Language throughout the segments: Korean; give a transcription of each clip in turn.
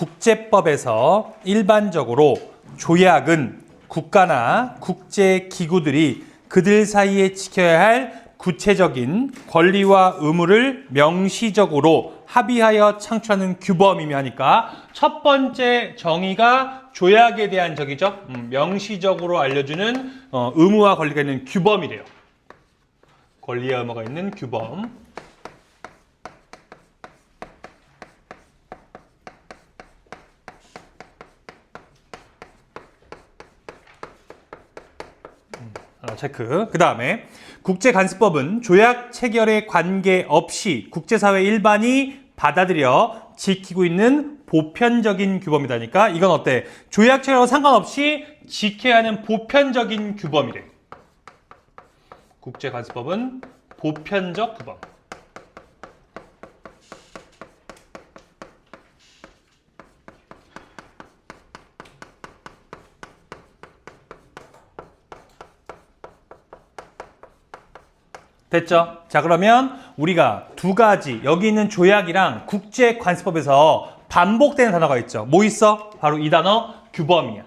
국제법에서 일반적으로 조약은 국가나 국제기구들이 그들 사이에 지켜야 할 구체적인 권리와 의무를 명시적으로 합의하여 창출하는 규범이며 하니까 첫 번째 정의가 조약에 대한 적이죠. 명시적으로 알려주는 의무와 권리가 있는 규범이래요. 권리와 의무가 있는 규범. 체크. 그 다음에 국제간섭법은 조약 체결에 관계없이 국제사회 일반이 받아들여 지키고 있는 보편적인 규범이다니까 이건 어때? 조약 체결과 상관없이 지켜야 하는 보편적인 규범이래. 국제간섭법은 보편적 규범. 됐죠? 자, 그러면 우리가 두 가지 여기 있는 조약이랑 국제관습법에서 반복되는 단어가 있죠. 뭐 있어? 바로 이 단어 규범이야.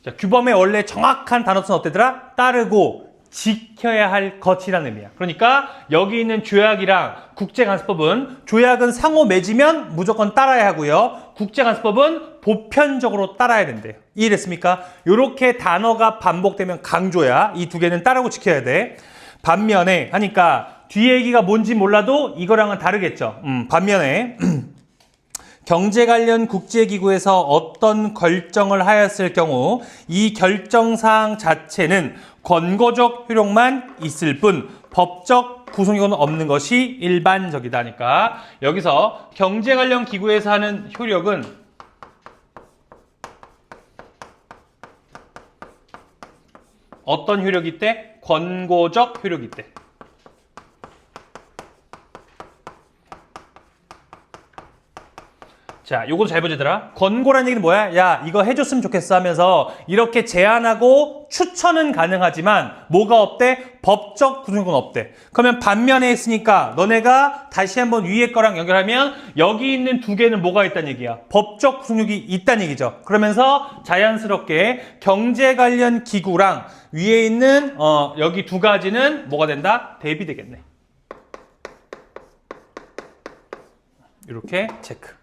자, 규범의 원래 정확한 단어는 어때더라? 따르고 지켜야 할 것이라는 의미야. 그러니까 여기 있는 조약이랑 국제관습법은 조약은 상호 맺으면 무조건 따라야 하고요. 국제관습법은 보편적으로 따라야 된대요. 이해됐습니까? 이렇게 단어가 반복되면 강조야. 이 두 개는 따르고 지켜야 돼. 반면에 하니까 뒤에 얘기가 뭔지 몰라도 이거랑은 다르겠죠. 반면에 경제 관련 국제기구에서 어떤 결정을 하였을 경우 이 결정사항 자체는 권고적 효력만 있을 뿐 법적 구속력은 없는 것이 일반적이다니까 여기서 경제 관련 기구에서 하는 효력은 어떤 효력이 있대? 권고적 효력이 있대. 자, 요것도 잘 보시더라. 권고라는 얘기는 뭐야? 야, 이거 해줬으면 좋겠어 하면서 이렇게 제안하고 추천은 가능하지만 뭐가 없대? 법적 구속력은 없대. 그러면 반면에 했으니까 너네가 다시 한번 위에 거랑 연결하면 여기 있는 두 개는 뭐가 있다는 얘기야? 법적 구속력이 있다는 얘기죠. 그러면서 자연스럽게 경제 관련 기구랑 위에 있는 여기 두 가지는 뭐가 된다? 대비되겠네. 이렇게 체크.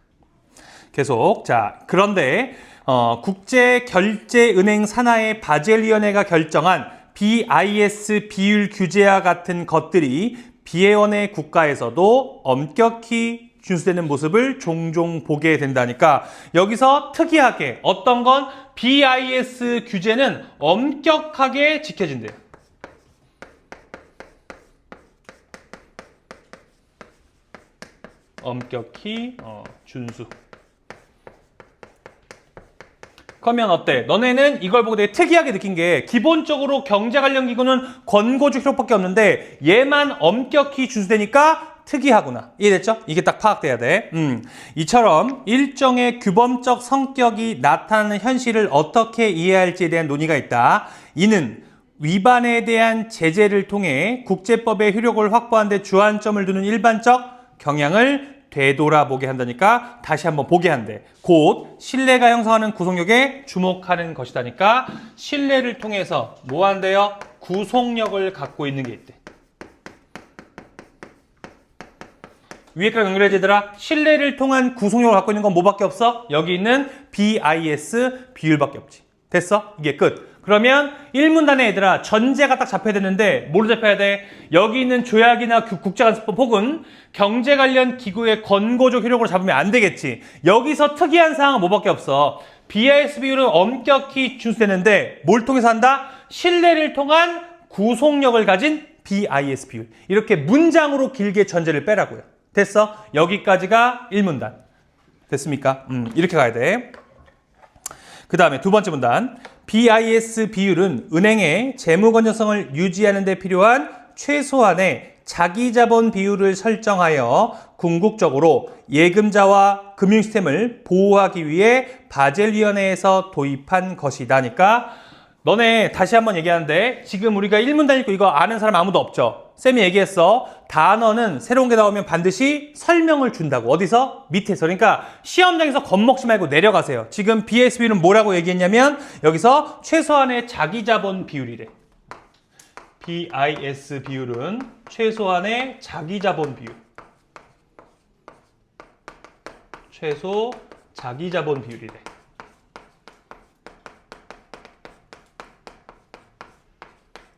계속. 자, 그런데 국제결제은행 산하의 바젤위원회가 결정한 BIS 비율 규제와 같은 것들이 비회원의 국가에서도 엄격히 준수되는 모습을 종종 보게 된다니까 여기서 특이하게 어떤 건 BIS 규제는 엄격하게 지켜진대요. 엄격히 준수. 그러면 어때? 너네는 이걸 보고 되게 특이하게 느낀 게 기본적으로 경제 관련 기구는 권고적 효력밖에 없는데 얘만 엄격히 준수되니까 특이하구나. 이해됐죠? 이게 딱 파악돼야 돼. 이처럼 일정의 규범적 성격이 나타나는 현실을 어떻게 이해할지에 대한 논의가 있다. 이는 위반에 대한 제재를 통해 국제법의 효력을 확보하는 데 주안점을 두는 일반적 경향을 되돌아보게 한다니까 다시 한번 보게 한대. 곧 신뢰가 형성하는 구속력에 주목하는 것이다니까 신뢰를 통해서 뭐 한대요? 구속력을 갖고 있는 게 있대. 위에까지 연결해지더라. 신뢰를 통한 구속력을 갖고 있는 건 뭐밖에 없어? 여기 있는 BIS 비율밖에 없지. 됐어? 이게 끝. 그러면 1문단에 얘들아 전제가 딱 잡혀야 되는데 뭘로 잡혀야 돼? 여기 있는 조약이나 국제간섭법 혹은 경제 관련 기구의 권고적 효력으로 잡으면 안 되겠지. 여기서 특이한 사항은 뭐밖에 없어. BIS 비율은 엄격히 준수되는데 뭘 통해서 한다? 신뢰를 통한 구속력을 가진 BIS 비율. 이렇게 문장으로 길게 전제를 빼라고요. 됐어? 여기까지가 1문단. 됐습니까? 이렇게 가야 돼. 그 다음에 두 번째 문단. BIS 비율은 은행의 재무 건전성을 유지하는 데 필요한 최소한의 자기자본 비율을 설정하여 궁극적으로 예금자와 금융시스템을 보호하기 위해 바젤위원회에서 도입한 것이다니까 너네 다시 한번 얘기하는데 지금 우리가 1문단 읽고 이거 아는 사람 아무도 없죠? 쌤이 얘기했어. 단어는 새로운 게 나오면 반드시 설명을 준다고. 어디서? 밑에서. 그러니까 시험장에서 겁먹지 말고 내려가세요. 지금 BSB는 뭐라고 얘기했냐면 여기서 최소한의 자기자본 비율이래. BIS 비율은 최소한의 자기자본 비율. 최소 자기자본 비율이래.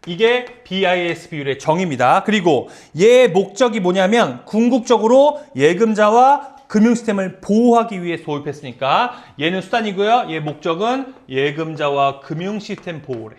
이게 BIS 비율의 정의입니다. 그리고 얘의 목적이 뭐냐면 궁극적으로 예금자와 금융 시스템을 보호하기 위해 도입했으니까 얘는 수단이고요. 얘의 목적은 예금자와 금융 시스템 보호래.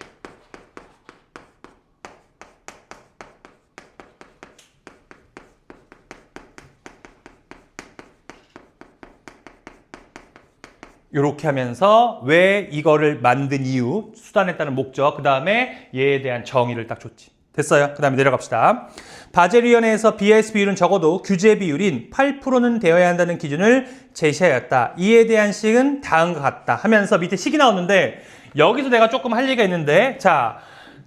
이렇게 하면서 왜 이거를 만든 이유, 수단에 따른 목적, 그 다음에 얘에 대한 정의를 딱 줬지. 됐어요. 그 다음에 내려갑시다. 바젤위원회에서 BIS 비율은 적어도 규제 비율인 8%는 되어야 한다는 기준을 제시하였다. 이에 대한 식은 다음과 같다 하면서 밑에 식이 나오는데 여기서 내가 조금 할 얘기가 있는데 자,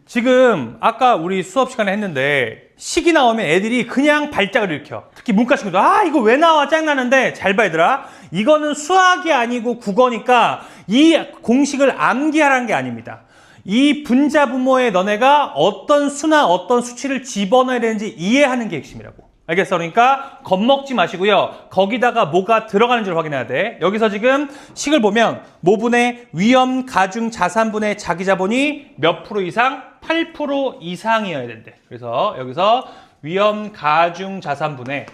지금 아까 우리 수업 시간에 했는데 식이 나오면 애들이 그냥 발작을 일으켜. 특히 문과 친구들 이거 왜 나와 짱나는데 잘 봐 얘들아. 이거는 수학이 아니고 국어니까 이 공식을 암기하라는 게 아닙니다. 이 분자분모에 너네가 어떤 수나 어떤 수치를 집어넣어야 되는지 이해하는 게 핵심이라고. 알겠어? 그러니까 겁먹지 마시고요. 거기다가 뭐가 들어가는지를 확인해야 돼. 여기서 지금 식을 보면 모분의 위험 가중 자산분의 자기자본이 몇 프로 이상? 8% 이상이어야 된대. 그래서 여기서 위험 가중 자산분의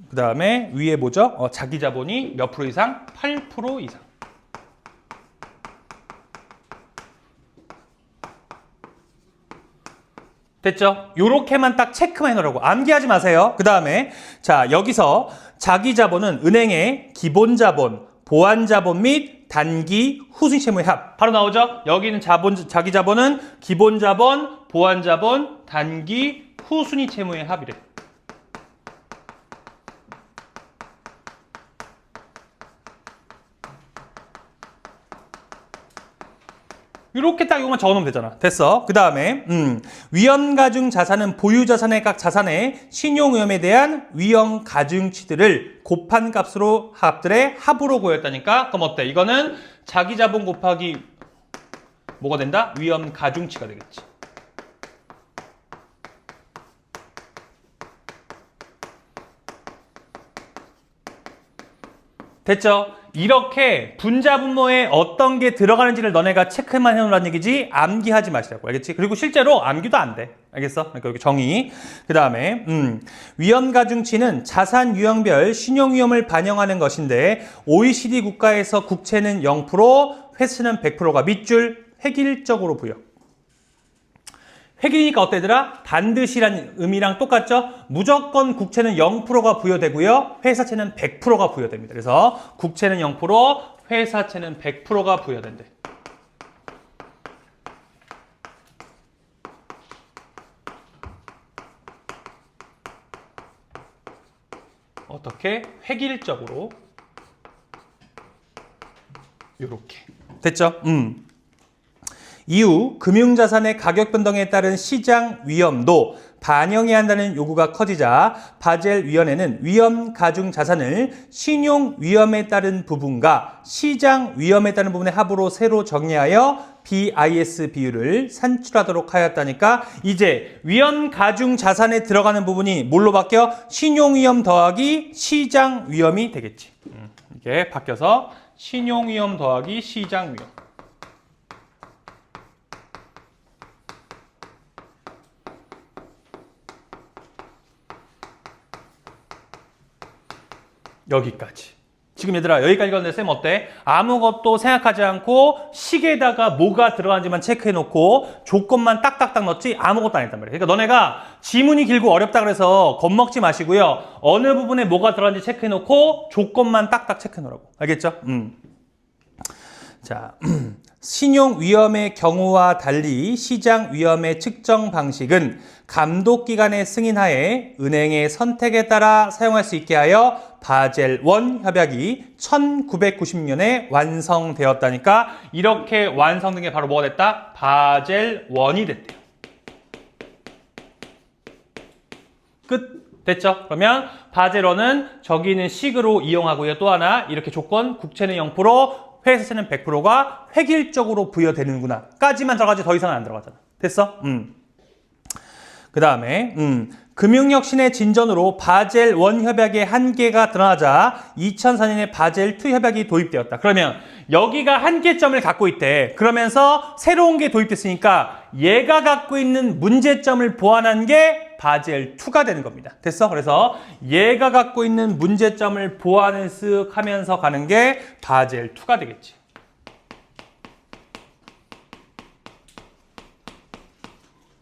그 다음에 위에 뭐죠? 자기자본이 몇 프로 이상? 8% 이상. 됐죠? 요렇게만 딱 체크만 해놓으라고. 암기하지 마세요. 그 다음에 자 여기서 자기자본은 은행의 기본자본, 보완자본 및 단기 후순위 채무의 합. 바로 나오죠? 여기는 자기자본은 기본자본, 보완자본, 단기 후순위 채무의 합이래. 이렇게 딱 이것만 적어놓으면 되잖아. 됐어. 그 다음에 위험 가중 자산은 보유 자산의 각 자산의 신용 위험에 대한 위험 가중치들을 곱한 값으로 합들의 합으로 구했다니까. 그럼 어때? 이거는 자기 자본 곱하기 뭐가 된다? 위험 가중치가 되겠지. 됐죠? 이렇게 분자분모에 어떤 게 들어가는지를 너네가 체크만 해놓으라는 얘기지 암기하지 마시라고. 알겠지? 그리고 실제로 암기도 안 돼. 알겠어? 그러니까 여기 정의. 그 다음에 위험가중치는 자산 유형별 신용위험을 반영하는 것인데 OECD 국가에서 국채는 0%, 회수는 100%가 밑줄 획일적으로 부여. 획일이니까 어때더라? 반드시란 의미랑 똑같죠? 무조건 국채는 0%가 부여되고요. 회사채는 100%가 부여됩니다. 그래서 국채는 0%, 회사채는 100%가 부여된대. 어떻게? 획일적으로 요렇게. 됐죠? 이후 금융자산의 가격 변동에 따른 시장 위험도 반영해야 한다는 요구가 커지자 바젤위원회는 위험 가중 자산을 신용 위험에 따른 부분과 시장 위험에 따른 부분의 합으로 새로 정리하여 BIS 비율을 산출하도록 하였다니까. 이제 위험 가중 자산에 들어가는 부분이 뭘로 바뀌어? 신용 위험 더하기 시장 위험이 되겠지. 이게 바뀌어서 신용 위험 더하기 시장 위험. 여기까지. 지금 얘들아 여기까지 가는데 쌤 어때? 아무것도 생각하지 않고 식에다가 뭐가 들어가는지만 체크해놓고 조건만 딱딱딱 넣었지 아무것도 안 했단 말이야. 그러니까 너네가 지문이 길고 어렵다 그래서 겁먹지 마시고요. 어느 부분에 뭐가 들어가는지 체크해놓고 조건만 딱딱 체크해놓으라고. 알겠죠? 자, 신용 위험의 경우와 달리 시장 위험의 측정 방식은 감독기관의 승인하에 은행의 선택에 따라 사용할 수 있게 하여 바젤 1 협약이 1990년에 완성되었다니까 이렇게 완성된 게 바로 뭐가 됐다? 바젤 1이 됐대요. 끝. 됐죠? 그러면 바젤 1은 저기 있는 식으로 이용하고요. 또 하나 이렇게 조건 국채는 0%, 회사채는 100%가 획일적으로 부여되는구나 까지만 들어가지 더 이상은 안 들어가잖아. 됐어? 그 다음에 금융혁신의 진전으로 바젤 1 협약의 한계가 드러나자 2004년에 바젤 2 협약이 도입되었다. 그러면 여기가 한계점을 갖고 있대. 그러면서 새로운 게 도입됐으니까 얘가 갖고 있는 문제점을 보완한 게 바젤 2가 되는 겁니다. 됐어? 그래서 얘가 갖고 있는 문제점을 보완을 쓱 하면서 가는 게 바젤 2가 되겠지.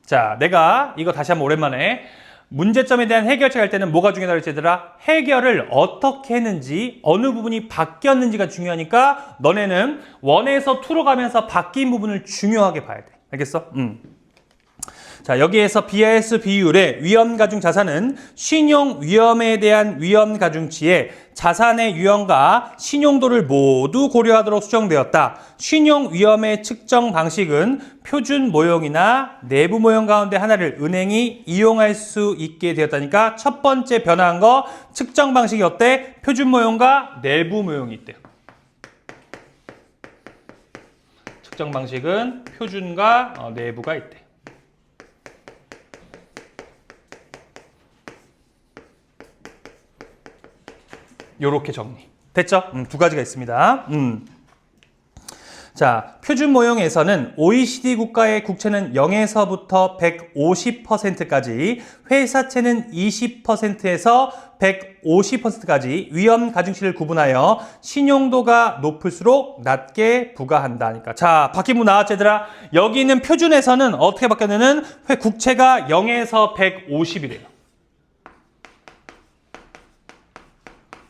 자, 내가 이거 다시 한번 오랜만에 문제점에 대한 해결책 할 때는 뭐가 중요하다고 했지 얘들아? 해결을 어떻게 했는지 어느 부분이 바뀌었는지가 중요하니까 너네는 1에서 2로 가면서 바뀐 부분을 중요하게 봐야 돼. 알겠어? 자, 여기에서 BIS 비율의 위험가중 자산은 신용 위험에 대한 위험 가중치에 자산의 유형과 신용도를 모두 고려하도록 수정되었다. 신용 위험의 측정 방식은 표준 모형이나 내부 모형 가운데 하나를 은행이 이용할 수 있게 되었다니까 첫 번째 변화한 거 측정 방식이 어때? 표준 모형과 내부 모형이 있대요. 측정 방식은 표준과 내부가 있대. 요렇게 정리. 됐죠? 두 가지가 있습니다. 자, 표준 모형에서는 OECD 국가의 국채는 0에서부터 150%까지, 회사채는 20%에서 150%까지 위험 가중치를 구분하여 신용도가 높을수록 낮게 부과한다니까. 자, 바뀐 문 나왔지 얘들아? 여기 있는 표준에서는 어떻게 바뀌었냐면 국채가 0에서 150이래요.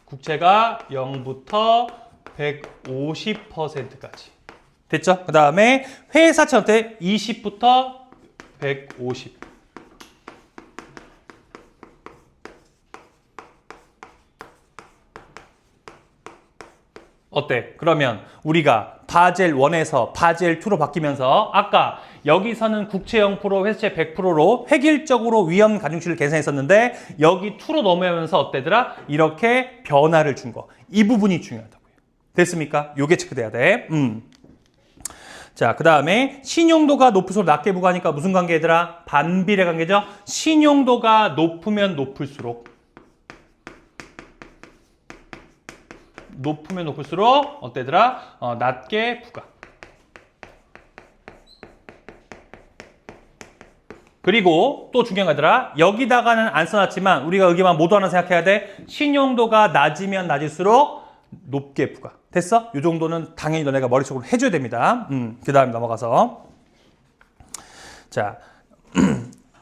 국채가 0부터 150%까지. 됐죠? 그 다음에 회사채 어때? 20부터 150. 어때? 그러면 우리가 바젤 1에서 바젤 2로 바뀌면서 아까 여기서는 국채 0%, 회사채 100%로 획일적으로 위험 가중치를 계산했었는데 여기 2로 넘어가면서 어때더라? 이렇게 변화를 준 거. 이 부분이 중요하다고요. 됐습니까? 요게 체크돼야 돼. 자, 그 다음에 신용도가 높을수록 낮게 부과하니까 무슨 관계 얘들아? 반비례 관계죠? 신용도가 높으면 높을수록 어때더라? 낮게 부과. 그리고 또 중요한 거더라. 여기다가는 안 써놨지만 우리가 여기만 모두 하나 생각해야 돼. 신용도가 낮으면 낮을수록 높게 부과. 됐어? 이 정도는 당연히 너네가 머릿속으로 해줘야 됩니다. 그 다음에 넘어가서 자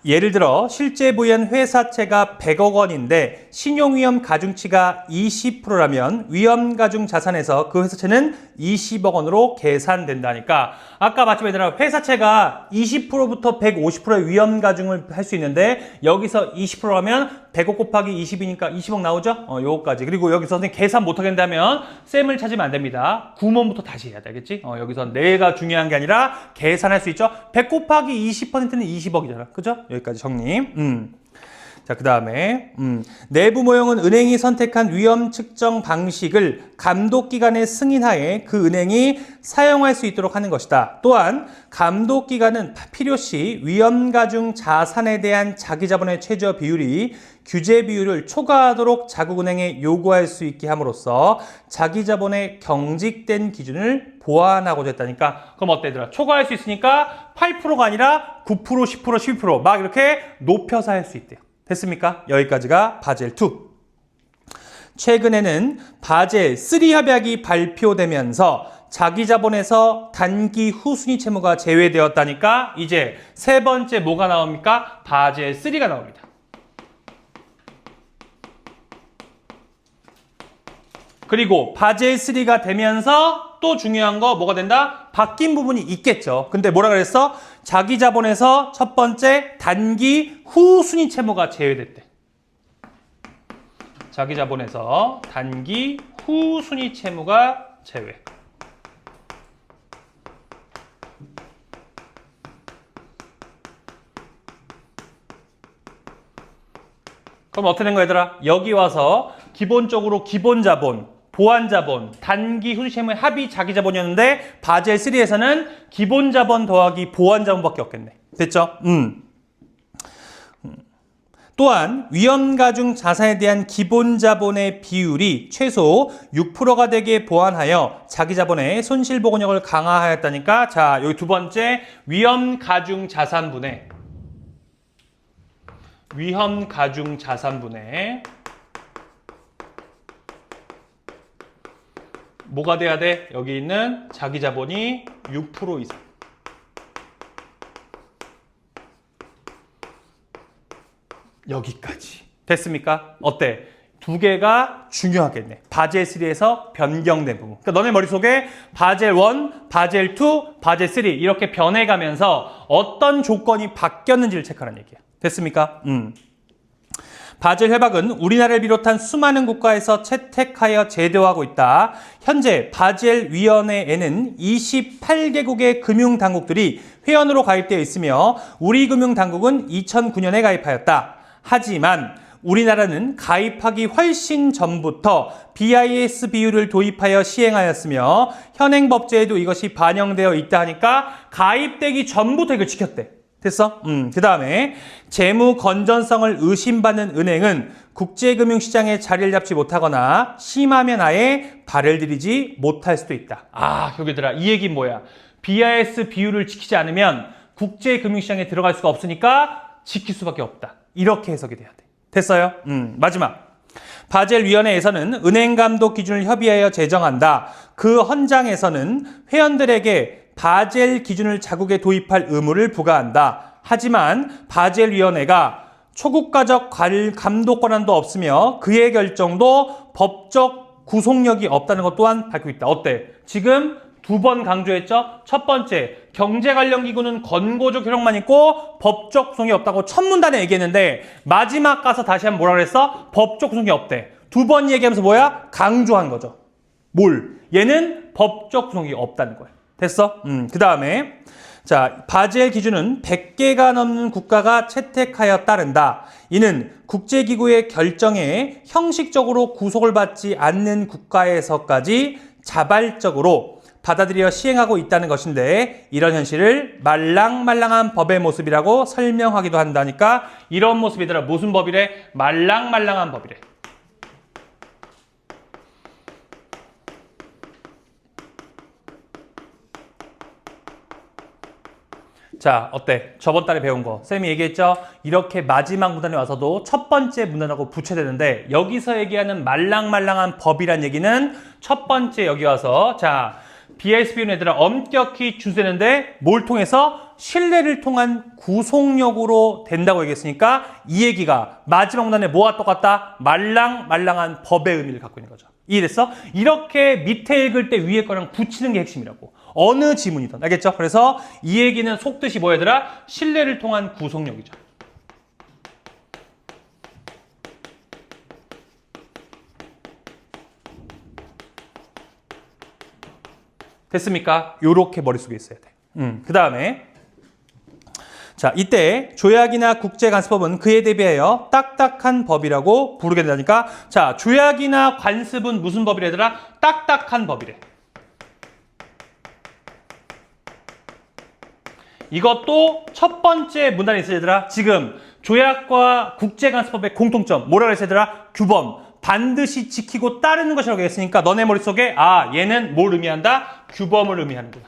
예를 들어 실제 부연 회사채가 100억 원인데 신용위험 가중치가 20%라면 위험가중 자산에서 그 회사채는 20억 원으로 계산된다니까. 아까 맞죠 얘들아? 회사채가 20%부터 150%의 위험가중을 할 수 있는데 여기서 20%라면 100억 곱하기 20이니까 20억 나오죠? 요거까지. 그리고 여기서 선생님 계산 못하겠다면 쌤을 찾으면 안 됩니다. 구문부터 다시 해야 되겠지? 여기서 내가 중요한 게 아니라 계산할 수 있죠? 100 곱하기 20%는 20억이잖아. 그죠? 여기까지 정리. 자, 그 다음에 내부 모형은 은행이 선택한 위험 측정 방식을 감독기관의 승인하에 그 은행이 사용할 수 있도록 하는 것이다. 또한 감독기관은 필요시 위험가중 자산에 대한 자기자본의 최저 비율이 규제 비율을 초과하도록 자국은행에 요구할 수 있게 함으로써 자기자본의 경직된 기준을 보완하고자 했다니까. 그럼 어때 얘들아? 초과할 수 있으니까 8%가 아니라 9%, 10%, 12% 막 이렇게 높여서 할 수 있대요. 됐습니까? 여기까지가 바젤 2. 최근에는 바젤 3 협약이 발표되면서 자기자본에서 단기 후순위 채무가 제외되었다니까 이제 세 번째 뭐가 나옵니까? 바젤 3가 나옵니다. 그리고 바젤 3가 되면서 또 중요한 거 뭐가 된다? 바뀐 부분이 있겠죠. 근데 뭐라 그랬어? 자기 자본에서 첫 번째 단기 후 순위 채무가 제외됐대. 자기 자본에서 단기 후 순위 채무가 제외. 그럼 어떻게 된 거야, 얘들아? 여기 와서 기본적으로 기본자본, 보완자본, 단기 후순위채무의 합이 자기자본이었는데 바젤 3에서는 기본자본 더하기 보완자본밖에 없겠네. 됐죠? 또한 위험가중 자산에 대한 기본자본의 비율이 최소 6%가 되게 보완하여 자기자본의 손실보건력을 강화하였다니까. 자, 여기 두 번째 위험가중 자산분해. 위험가중 자산분해. 뭐가 돼야 돼? 여기 있는 자기자본이 6% 이상. 여기까지. 됐습니까? 어때? 두 개가 중요하겠네. 바젤 3에서 변경된 부분. 그러니까 너네 머릿속에 바젤 1, 바젤 2, 바젤 3 이렇게 변해가면서 어떤 조건이 바뀌었는지를 체크하는 얘기야. 됐습니까? 바젤 협약은 우리나라를 비롯한 수많은 국가에서 채택하여 제도하고 있다. 현재 바젤 위원회에는 28개국의 금융당국들이 회원으로 가입되어 있으며 우리 금융당국은 2009년에 가입하였다. 하지만 우리나라는 가입하기 훨씬 전부터 BIS 비율을 도입하여 시행하였으며 현행법제에도 이것이 반영되어 있다 하니까 가입되기 전부터 이걸 지켰대. 됐어? 그 다음에 재무 건전성을 의심받는 은행은 국제금융시장에 자리를 잡지 못하거나 심하면 아예 발을 들이지 못할 수도 있다. 아, 여기들아, 이 얘기는 뭐야? BIS 비율을 지키지 않으면 국제금융시장에 들어갈 수가 없으니까 지킬 수밖에 없다. 이렇게 해석이 돼야 돼. 됐어요? 마지막. 바젤 위원회에서는 은행 감독 기준을 협의하여 제정한다. 그 헌장에서는 회원들에게 바젤 기준을 자국에 도입할 의무를 부과한다. 하지만 바젤 위원회가 초국가적 감독 권한도 없으며 그의 결정도 법적 구속력이 없다는 것 또한 밝히고 있다. 어때? 지금 두 번 강조했죠? 첫 번째, 경제 관련 기구는 권고적 효력만 있고 법적 구속이 없다고 첫 문단에 얘기했는데 마지막 가서 다시 한번 뭐라 그랬어? 법적 구속이 없대. 두 번 얘기하면서 뭐야? 강조한 거죠. 뭘? 얘는 법적 구속이 없다는 거야. 됐어? 그 다음에 자, 바젤 기준은 100개가 넘는 국가가 채택하여 따른다. 이는 국제기구의 결정에 형식적으로 구속을 받지 않는 국가에서까지 자발적으로 받아들여 시행하고 있다는 것인데 이런 현실을 말랑말랑한 법의 모습이라고 설명하기도 한다니까. 이런 모습이더라. 무슨 법이래? 말랑말랑한 법이래. 자, 어때? 저번 달에 배운 거 쌤이 얘기했죠? 이렇게 마지막 문단에 와서도 첫 번째 문단하고 붙여야 되는데 여기서 얘기하는 말랑말랑한 법이란 얘기는 첫 번째 여기 와서 자, BIS 비율 애들아 엄격히 준수되는데 뭘 통해서? 신뢰를 통한 구속력으로 된다고 얘기했으니까 이 얘기가 마지막 문단에 뭐와 똑같다? 말랑말랑한 법의 의미를 갖고 있는 거죠. 이해됐어? 이렇게 밑에 읽을 때 위에 거랑 붙이는 게 핵심이라고. 어느 지문이든. 알겠죠? 그래서 이 얘기는 속뜻이 뭐 얘들아? 신뢰를 통한 구속력이죠. 됐습니까? 요렇게 머릿속에 있어야 돼. 그 다음에 자, 이때 조약이나 국제관습법은 그에 대비하여 딱딱한 법이라고 부르게 된다니까. 자, 조약이나 관습은 무슨 법이래 얘들아? 딱딱한 법이래. 이것도 첫 번째 문단에 있어요, 얘들아. 지금 조약과 국제관습법의 공통점 뭐라고 했어, 얘들아? 규범. 반드시 지키고 따르는 것이라고 했으니까 너네 머릿속에 아, 얘는 뭘 의미한다? 규범을 의미하는구나.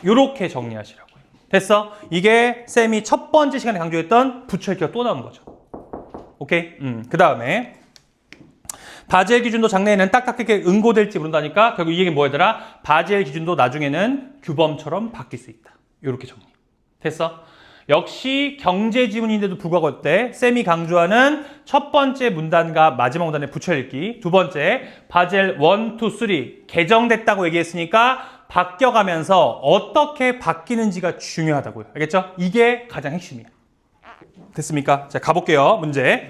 요렇게 정리하시라고요. 됐어? 이게 쌤이 첫 번째 시간에 강조했던 부처읽기가 또 나오는 거죠. 오케이? 그 다음에 바젤 기준도 장래에는 딱딱하게 응고될지 모른다니까 결국 이 얘기는 뭐였더라? 바젤 기준도 나중에는 규범처럼 바뀔 수 있다. 이렇게 정리. 됐어? 역시 경제 지문인데도 불구하고 어때? 쌤이 강조하는 첫 번째 문단과 마지막 문단에 붙여 읽기. 두 번째, 바젤 1, 2, 3 개정됐다고 얘기했으니까 바뀌어가면서 어떻게 바뀌는지가 중요하다고요. 알겠죠? 이게 가장 핵심이야. 됐습니까? 자, 가볼게요. 문제.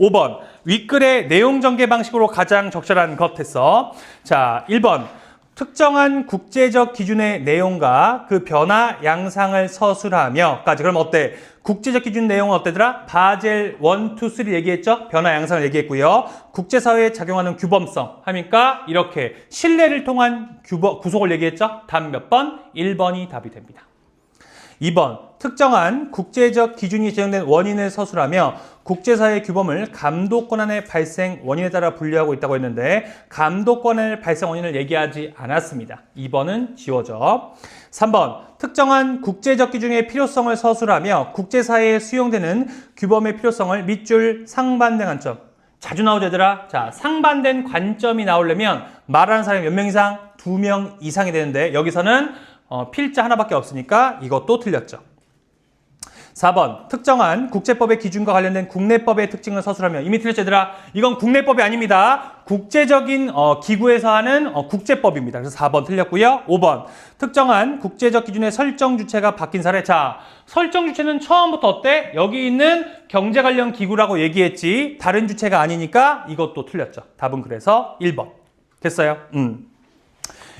5번. 윗글의 내용 전개 방식으로 가장 적절한 것 했어. 자, 1번. 특정한 국제적 기준의 내용과 그 변화 양상을 서술하며까지. 그럼 어때? 국제적 기준 내용은 어때더라? 바젤 1, 2, 3 얘기했죠? 변화 양상을 얘기했고요. 국제사회에 작용하는 규범성 하니까 이렇게 신뢰를 통한 구속을 얘기했죠? 답 몇 번? 1번이 답이 됩니다. 2번. 특정한 국제적 기준이 제정된 원인을 서술하며 국제사회 규범을 감독권한의 발생 원인에 따라 분류하고 있다고 했는데 감독권한의 발생 원인을 얘기하지 않았습니다. 2번은 지워져. 3번. 특정한 국제적 기준의 필요성을 서술하며 국제사회에 수용되는 규범의 필요성을 밑줄 상반된 관점. 자주 나오죠, 얘들아? 자, 상반된 관점이 나오려면 말하는 사람이 몇 명 이상? 2명 이상이 되는데 여기서는 필자 하나밖에 없으니까 이것도 틀렸죠. 4번. 특정한 국제법의 기준과 관련된 국내법의 특징을 서술하며 이미 틀렸죠, 얘들아? 이건 국내법이 아닙니다. 국제적인 기구에서 하는 국제법입니다. 그래서 4번 틀렸고요. 5번. 특정한 국제적 기준의 설정 주체가 바뀐 사례. 자, 설정 주체는 처음부터 어때? 여기 있는 경제 관련 기구라고 얘기했지. 다른 주체가 아니니까 이것도 틀렸죠. 답은 그래서 1번. 됐어요?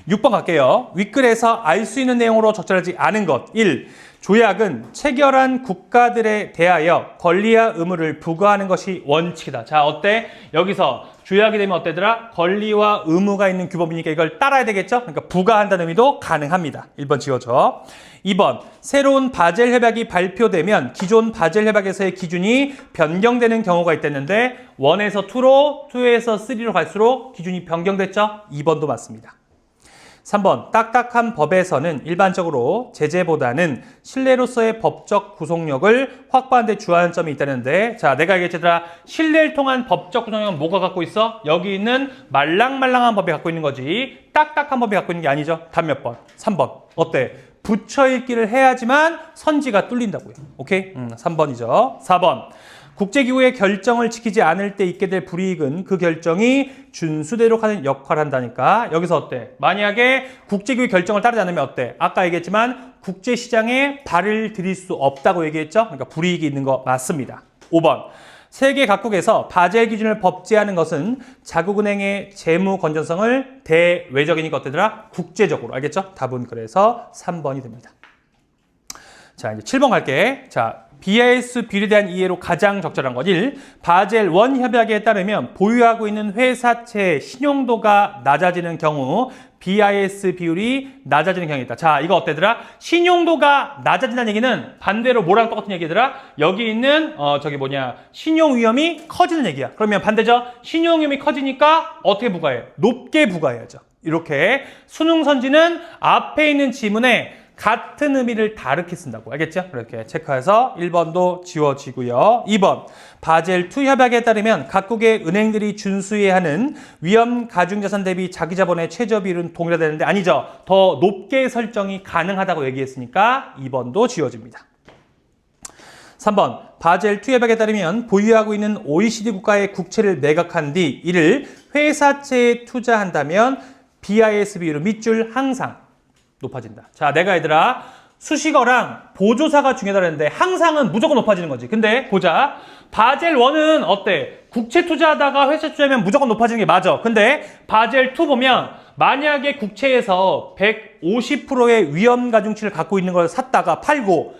6번 갈게요. 윗글에서 알 수 있는 내용으로 적절하지 않은 것. 1. 조약은 체결한 국가들에 대하여 권리와 의무를 부과하는 것이 원칙이다. 자, 어때? 여기서 조약이 되면 어때더라? 권리와 의무가 있는 규범이니까 이걸 따라야 되겠죠? 그러니까 부과한다는 의미도 가능합니다. 1번 지워줘. 2번. 새로운 바젤 협약이 발표되면 기존 바젤 협약에서의 기준이 변경되는 경우가 있댔는데 1에서 2로, 2에서 3로 갈수록 기준이 변경됐죠? 2번도 맞습니다. 3번. 딱딱한 법에서는 일반적으로 제재보다는 신뢰로서의 법적 구속력을 확보하는 데 주안하는 점이 있다는데 자, 내가 얘기했잖아. 신뢰를 통한 법적 구속력은 뭐가 갖고 있어? 여기 있는 말랑말랑한 법이 갖고 있는 거지 딱딱한 법이 갖고 있는 게 아니죠. 답 몇 번? 3번. 어때? 붙여 읽기를 해야지만 선지가 뚫린다고요. 오케이? 3번이죠. 4번. 국제기구의 결정을 지키지 않을 때 있게 될 불이익은 그 결정이 준수되도록 하는 역할을 한다니까. 여기서 어때? 만약에 국제기구의 결정을 따르지 않으면 어때? 아까 얘기했지만 국제시장에 발을 들일 수 없다고 얘기했죠? 그러니까 불이익이 있는 거 맞습니다. 5번. 세계 각국에서 바젤 기준을 법제하는 것은 자국은행의 재무 건전성을 대외적이니까 어때더라? 국제적으로. 알겠죠? 답은 그래서 3번이 됩니다. 자, 이제 7번 갈게. 자, BIS 비율에 대한 이해로 가장 적절한 것. 1. 바젤 1 협약에 따르면 보유하고 있는 회사채의 신용도가 낮아지는 경우 BIS 비율이 낮아지는 경우가 있다. 자, 이거 어때더라? 신용도가 낮아진다는 얘기는 반대로 뭐랑 똑같은 얘기더라? 여기 있는 신용 위험이 커지는 얘기야. 그러면 반대죠? 신용 위험이 커지니까 어떻게 부과해? 높게 부과해야죠. 이렇게 수능 선지는 앞에 있는 지문에 같은 의미를 다르게 쓴다고. 알겠죠? 이렇게 체크해서 1번도 지워지고요. 2번. 바젤 2 협약에 따르면 각국의 은행들이 준수해야 하는 위험 가중자산 대비 자기 자본의 최저 비율은 동일하다는데 아니죠. 더 높게 설정이 가능하다고 얘기했으니까 2번도 지워집니다. 3번. 바젤 2 협약에 따르면 보유하고 있는 OECD 국가의 국채를 매각한 뒤 이를 회사채에 투자한다면 BIS 비율은 밑줄 항상 높아진다. 자, 내가 얘들아 수식어랑 보조사가 중요하다 했는데 항상은 무조건 높아지는 거지. 근데 보자. 바젤 1은 어때? 국채 투자하다가 회사 투자하면 무조건 높아지는 게 맞아. 근데 바젤 2 보면 만약에 국채에서 150%의 위험 가중치를 갖고 있는 걸 샀다가 팔고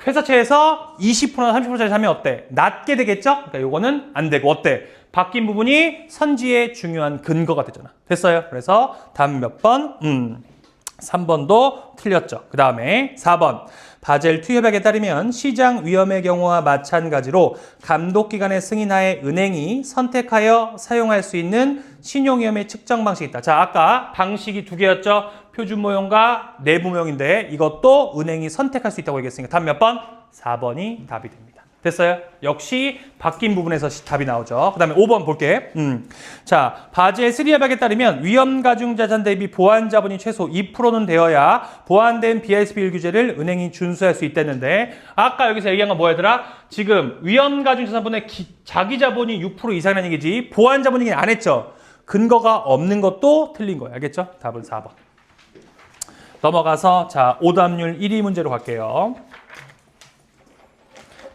회사채에서 20%나 30%짜리 사면 어때? 낮게 되겠죠? 그러니까 요거는 안 되고 어때? 바뀐 부분이 선지의 중요한 근거가 되잖아. 됐어요? 그래서 답 몇 번? 3번도 틀렸죠. 그 다음에 4번. 바젤 2 협약에 따르면 시장 위험의 경우와 마찬가지로 감독기관의 승인하에 은행이 선택하여 사용할 수 있는 신용위험의 측정 방식이 있다. 자, 아까 방식이 두 개였죠. 표준모형과 내부모형인데 이것도 은행이 선택할 수 있다고 얘기했으니까 답 몇 번? 4번이 답이 됩니다. 됐어요? 역시 바뀐 부분에서 답이 나오죠. 그 다음에 5번 볼게. 자, 바젤 3 협약에 따르면 위험가중자산 대비 보완자본이 최소 2%는 되어야 보완된 BIS 비율 규제를 은행이 준수할 수 있다는데 아까 여기서 얘기한 건 뭐였더라? 지금 위험가중자산분의 자기자본이 6% 이상이라는 얘기지 보완자본 얘기는 안 했죠. 근거가 없는 것도 틀린 거예요. 알겠죠? 답은 4번. 넘어가서 자 오답률 1위 문제로 갈게요.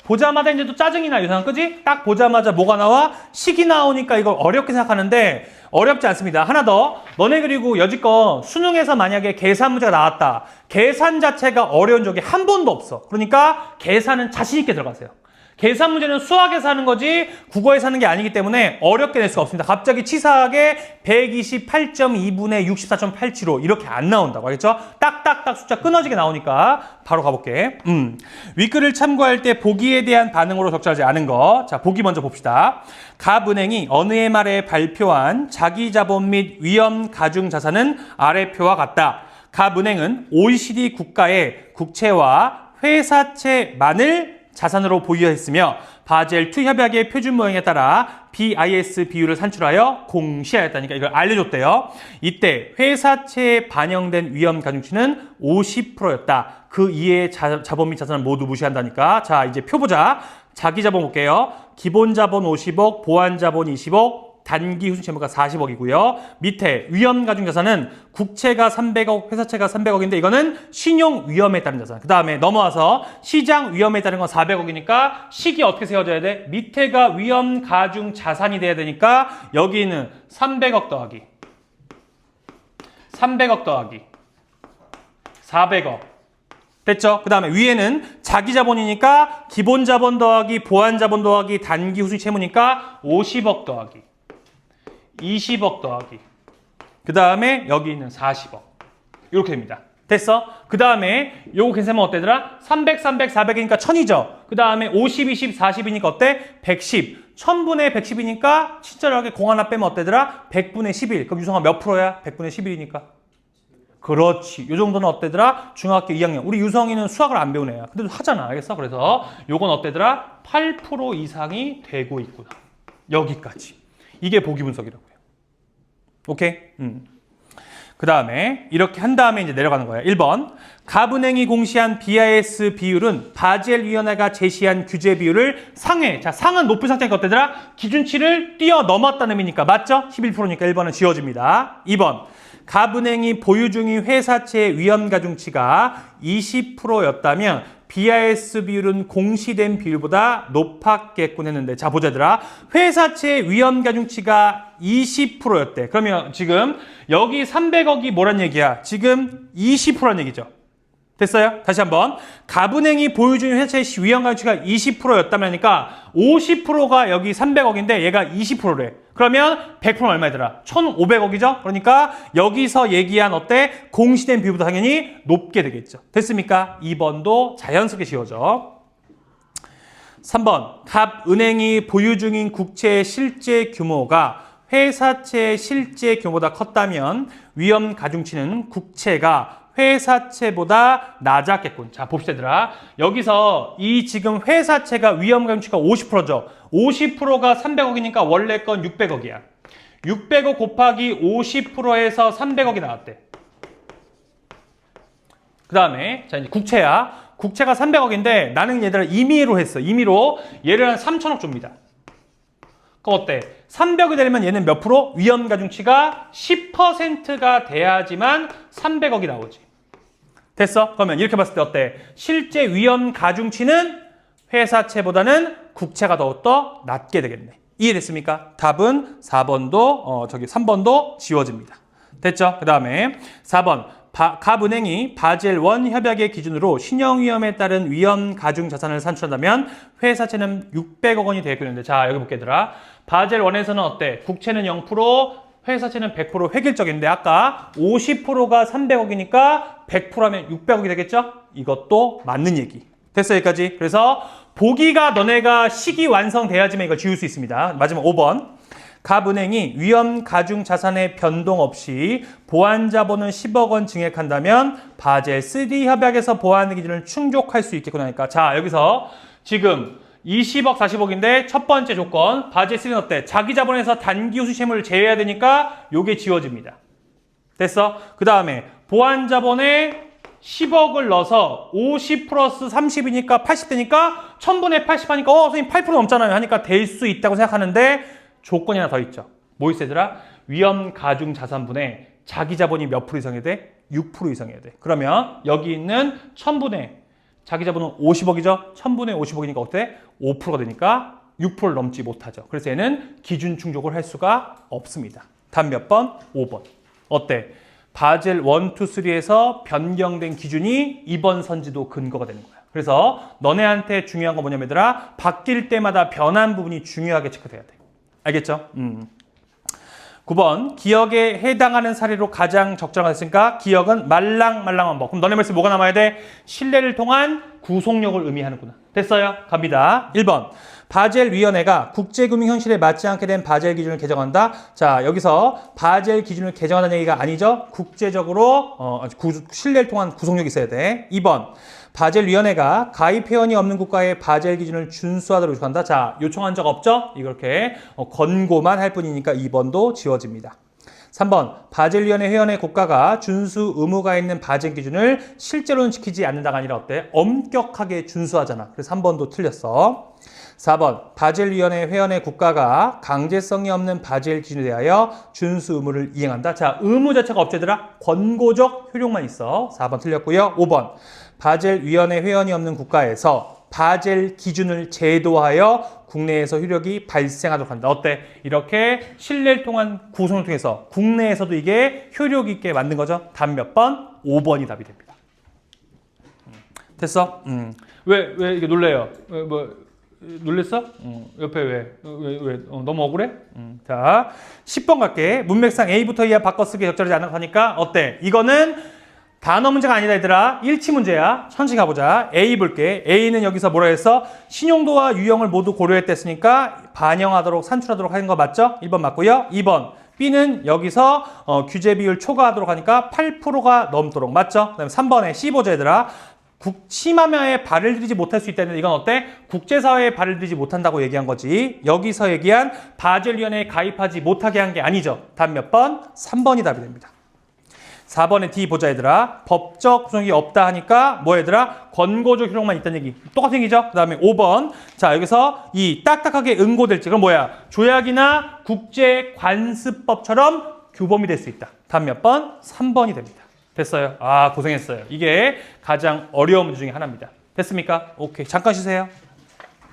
보자마자 이제 또 짜증이 나, 유상은, 그지? 딱 보자마자 뭐가 나와? 식이 나오니까 이걸 어렵게 생각하는데 어렵지 않습니다. 하나 더. 너네 그리고 여지껏 수능에서 만약에 계산 문제가 나왔다. 계산 자체가 어려운 적이 한 번도 없어. 그러니까 계산은 자신 있게 들어가세요. 계산 문제는 수학에서 하는 거지 국어에서 하는 게 아니기 때문에 어렵게 낼 수가 없습니다. 갑자기 치사하게 128.2분의 64.875 이렇게 안 나온다고 알겠죠? 딱딱딱 숫자 끊어지게 나오니까 바로 가볼게. 윗글을 참고할 때 보기에 대한 반응으로 적절하지 않은 거. 자, 보기 먼저 봅시다. 갑은행이 어느 해 말에 발표한 자기자본 및 위험가중자산은 아래 표와 같다. 갑은행은 OECD 국가의 국채와 회사채만을 자산으로 보유했으며 바젤 2 협약의 표준 모형에 따라 BIS 비율을 산출하여 공시하였다니까 이걸 알려줬대요. 이때 회사채에 반영된 위험 가중치는 50%였다. 그 이외의 자본 및 자산을 모두 무시한다니까. 자, 이제 표 보자. 자기 자본 볼게요. 기본 자본 50억, 보완 자본 20억, 단기 후순 채무가 40억이고요. 밑에 위험 가중 자산은 국채가 300억, 회사채가 300억인데 이거는 신용 위험에 따른 자산. 그 다음에 넘어와서 시장 위험에 따른 건 400억이니까 식이 어떻게 세워져야 돼? 밑에가 위험 가중 자산이 돼야 되니까 여기는 300억 더하기 300억 더하기 400억 됐죠? 그 다음에 위에는 자기 자본이니까 기본 자본 더하기 보완 자본 더하기 단기 후순위 채무니까 50억 더하기 20억 더하기 그 다음에 여기 있는 40억 이렇게 됩니다. 됐어? 그 다음에 요거 계산하면 어때더라? 300, 300, 400이니까 1000이죠? 그 다음에 50, 20, 40이니까 어때? 110 1000분의 110이니까 친절하게 공 하나 빼면 어때더라? 100분의 11 그럼 유성아 몇 프로야? 100분의 11이니까 그렇지. 요 정도는 어때더라? 중학교 2학년. 우리 유성이는 수학을 안 배운 애야. 근데도 하잖아. 알겠어? 그래서 요건 어때더라? 8% 이상이 되고 있구나. 여기까지. 이게 보기 분석이라고요. 오케이? 그 다음에 이렇게 한 다음에 이제 내려가는 거야. 1번. 갑은행이 공시한 BIS 비율은 바젤위원회가 제시한 규제 비율을 상회. 자, 상은 높은 상태니까 어때더라? 기준치를 뛰어넘었다는 의미니까. 맞죠? 11%니까 1번은 지워집니다. 2번. 갑은행이 보유 중인 회사채의 위험가중치가 20%였다면 BIS 비율은 공시된 비율보다 높았겠군 했는데 자 보자들아 회사채의 위험가중치가 20%였대. 그러면 지금 여기 300억이 뭐란 얘기야? 지금 20%란 얘기죠. 됐어요? 다시 한번. 갑은행이 보유 중인 회사채의 위험가중치가 20%였다면 하니까 50%가 여기 300억인데 얘가 20%래. 그러면 100%는 얼마더라? 1,500억이죠? 그러니까 여기서 얘기한 어때? 공시된 비율보다 당연히 높게 되겠죠. 됐습니까? 2번도 자연스럽게 지워져. 3번. 갑은행이 보유 중인 국채의 실제 규모가 회사채의 실제 규모보다 컸다면 위험 가중치는 국채가 회사채보다 낮았겠군. 자, 봅시다, 얘들아. 여기서 이 지금 회사채가 위험 가중치가 50%죠. 50%가 300억이니까 원래 건 600억이야. 600억 곱하기 50%에서 300억이 나왔대. 그 다음에 자 이제 국채야. 국채가 300억인데 나는 얘들아 임의로 했어. 임의로 얘를 한 3천억 줍니다. 그럼 어때? 300이 되려면 얘는 몇 프로? 위험 가중치가 10%가 돼야지만 300억이 나오지. 됐어? 그러면 이렇게 봤을 때 어때? 실제 위험 가중치는 회사채보다는 국채가 더욱더 낮게 되겠네. 이해됐습니까? 답은 4번도 3번도 지워집니다. 됐죠? 그 다음에 4번. 갑은행이 바젤 1 협약의 기준으로 신용위험에 따른 위험 가중 자산을 산출한다면 회사채는 600억 원이 되겠는데 자 여기 볼게들아. 바젤 1에서는 어때? 국채는 0%, 회사채는 100% 획일적인데 아까 50%가 300억이니까 100%하면 600억이 되겠죠? 이것도 맞는 얘기. 됐어 여기까지. 그래서 보기가 너네가 식이 완성돼야지만 이걸 지울 수 있습니다. 마지막 5번. 갑은행이 위험 가중 자산의 변동 없이 보완 자본은 10억 원 증액한다면 바젤 3 협약에서 보완 기준을 충족할 수 있겠구나 하니까 자 여기서 지금 20억, 40억인데 첫 번째 조건 바젤 3는 어때? 자기 자본에서 단기 우수 채무를 제외해야 되니까 요게 지워집니다. 됐어? 그 다음에 보완 자본에 10억을 넣어서 50 플러스 30이니까 80되니까 1000분의 80 하니까 선생님 8% 넘잖아요 하니까 될 수 있다고 생각하는데 조건이 하나 더 있죠. 뭐 있어 얘들아? 위험 가중 자산분의 자기 자본이 몇 프로 이상해야 돼? 6% 이상해야 돼. 그러면 여기 있는 1000분의 자기 자본은 50억이죠? 1000분의 50억이니까 어때? 5%가 되니까 6%를 넘지 못하죠. 그래서 얘는 기준 충족을 할 수가 없습니다. 답 몇 번? 5번. 어때? 바젤 1, 2, 3에서 변경된 기준이 이번 선지도 근거가 되는 거야. 그래서 너네한테 중요한 거 뭐냐면 얘들아 바뀔 때마다 변한 부분이 중요하게 체크돼야 돼. 알겠죠? 9번 기억에 해당하는 사례로 가장 적절한 것이니까 기억은 말랑말랑한 법. 그럼 너네 말씀 뭐가 남아야 돼? 신뢰를 통한 구속력을 의미하는구나. 됐어요? 갑니다. 1번 바젤 위원회가 국제금융 현실에 맞지 않게 된 바젤 기준을 개정한다. 자 여기서 바젤 기준을 개정한다는 얘기가 아니죠. 국제적으로 신뢰를 통한 구속력이 있어야 돼. 2번 바젤 위원회가 가입 회원이 없는 국가의 바젤 기준을 준수하도록 요청한다. 자 요청한 적 없죠? 이렇게 권고만 할 뿐이니까 2번도 지워집니다. 3번 바젤위원회 회원의 국가가 준수 의무가 있는 바젤 기준을 실제로는 지키지 않는다가 아니라 어때? 엄격하게 준수하잖아. 그래서 3번도 틀렸어. 4번 바젤위원회 회원의 국가가 강제성이 없는 바젤 기준에 대하여 준수 의무를 이행한다. 자 의무 자체가 없애더라. 권고적 효력만 있어. 4번 틀렸고요. 5번 바젤위원회 회원이 없는 국가에서 바젤 기준을 제도하여 국내에서 효력이 발생하도록 한다. 어때? 이렇게 신뢰를 통한 구성을 통해서 국내에서도 이게 효력 있게 만든 거죠. 답 몇 번? 5번이 답이 됩니다. 됐어? 왜 이게 놀래요? 놀랬어? 옆에 왜? 너무 억울해? 자, 10번 갈게. 문맥상 A부터 이하 바꿔쓰기 적절하지 않다고 하니까 어때? 이거는 단어 문제가 아니다 얘들아. 일치 문제야. 천천히 가보자. A 볼게. A는 여기서 뭐라 했어? 신용도와 유형을 모두 고려했댔으니까 반영하도록 산출하도록 하는 거 맞죠? 1번 맞고요. 2번 B는 여기서 규제 비율 초과하도록 하니까 8%가 넘도록 맞죠? 그 다음에 3번에 C 보자 얘들아. 심화면에 발을 들이지 못할 수 있다는데 이건 어때? 국제사회에 발을 들이지 못한다고 얘기한 거지. 여기서 얘기한 바젤위원회에 가입하지 못하게 한 게 아니죠. 답 몇 번? 3번이 답이 됩니다. 4번에 D 보자 얘들아. 법적 구성이 없다 하니까 뭐 얘들아? 권고적 효력만 있다는 얘기. 똑같은 얘기죠. 그 다음에 5번. 자 여기서 이 딱딱하게 응고될지 그럼 뭐야? 조약이나 국제관습법처럼 규범이 될 수 있다. 답 몇 번? 3번이 됩니다. 됐어요? 아 고생했어요. 이게 가장 어려운 문제 중에 하나입니다. 됐습니까? 오케이 잠깐 쉬세요.